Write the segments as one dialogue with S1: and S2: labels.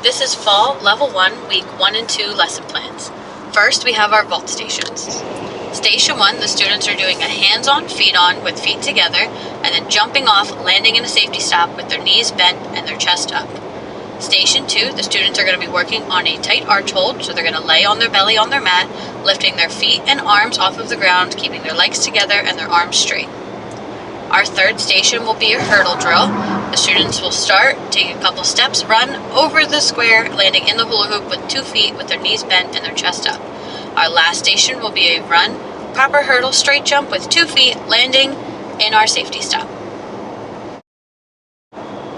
S1: This is Fall Level 1, Week 1 and 2 lesson plans. First, we have our vault stations. Station 1, the students are doing a hands-on, feet-on with feet together, and then jumping off, landing in a safety stop with their knees bent and their chest up. Station 2, the students are going to be working on a tight arch hold, so they're going to lay on their belly on their mat, lifting their feet and arms off of the ground, keeping their legs together and their arms straight. Our third station will be a hurdle drill. The students will start, take a couple steps, run over the square, landing in the hula hoop with 2 feet with their knees bent and their chest up. Our last station will be a run, proper hurdle, straight jump with 2 feet, landing in our safety stop.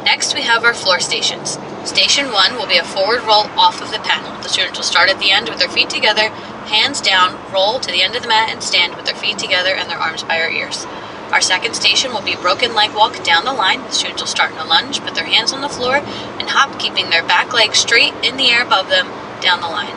S1: Next, we have our floor stations. Station 1 will be a forward roll off of the panel. The students will start at the end with their feet together, hands down, roll to the end of the mat and stand with their feet together and their arms by our ears. Our second station will be broken leg walk down the line. The students will start in a lunge, put their hands on the floor, and hop, keeping their back leg straight in the air above them down the line.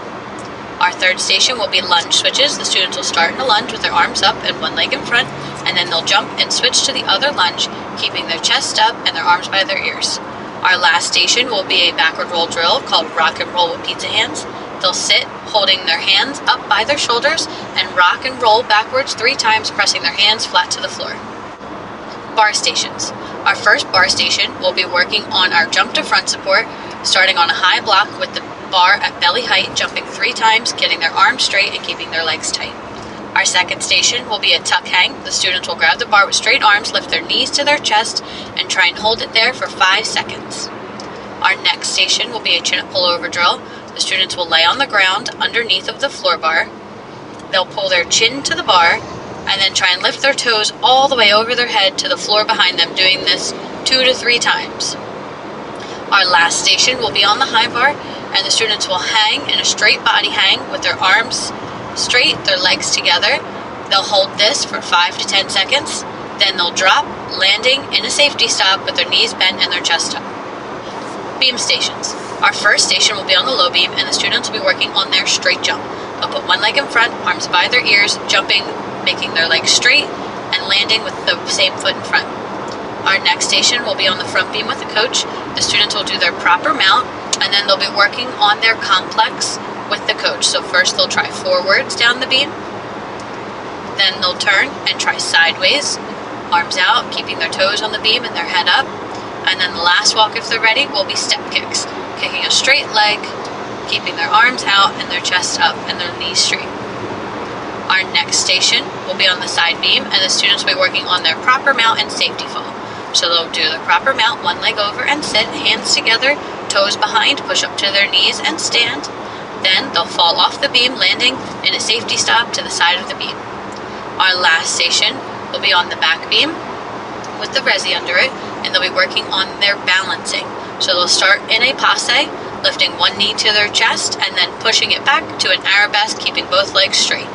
S1: Our third station will be lunge switches. The students will start in a lunge with their arms up and one leg in front, and then they'll jump and switch to the other lunge, keeping their chest up and their arms by their ears. Our last station will be a backward roll drill called rock and roll with pizza hands. They'll sit, holding their hands up by their shoulders, and rock and roll backwards 3 times, pressing their hands flat to the floor. Bar stations. Our first bar station will be working on our jump to front support, starting on a high block with the bar at belly height, jumping 3 times, getting their arms straight and keeping their legs tight. Our second station will be a tuck hang. The students will grab the bar with straight arms, lift their knees to their chest, and try and hold it there for 5 seconds. Our next station will be a chin-up pullover drill. The students will lay on the ground underneath of the floor bar. They'll pull their chin to the bar and then try and lift their toes all the way over their head to the floor behind them, doing this 2 to 3 times. Our last station will be on the high bar, and the students will hang in a straight body hang with their arms straight, their legs together. They'll hold this for 5 to 10 seconds. Then they'll drop, landing in a safety stop with their knees bent and their chest up. Beam stations. Our first station will be on the low beam, and the students will be working on their straight jump. They'll put one leg in front, arms by their ears, jumping, making their legs straight, and landing with the same foot in front. Our next station will be on the front beam with the coach. The students will do their proper mount, and then they'll be working on their complex with the coach. So first they'll try forwards down the beam, then they'll turn and try sideways, arms out, keeping their toes on the beam and their head up. And then the last walk, if they're ready, will be step kicks, kicking a straight leg, keeping their arms out and their chest up and their knees straight. Our next station will be on the side beam, and the students will be working on their proper mount and safety fall. So they'll do the proper mount, one leg over and sit, hands together, toes behind, push up to their knees and stand. Then they'll fall off the beam, landing in a safety stop to the side of the beam. Our last station will be on the back beam with the resi under it, and they'll be working on their balancing. So they'll start in a passe, lifting one knee to their chest and then pushing it back to an arabesque, keeping both legs straight.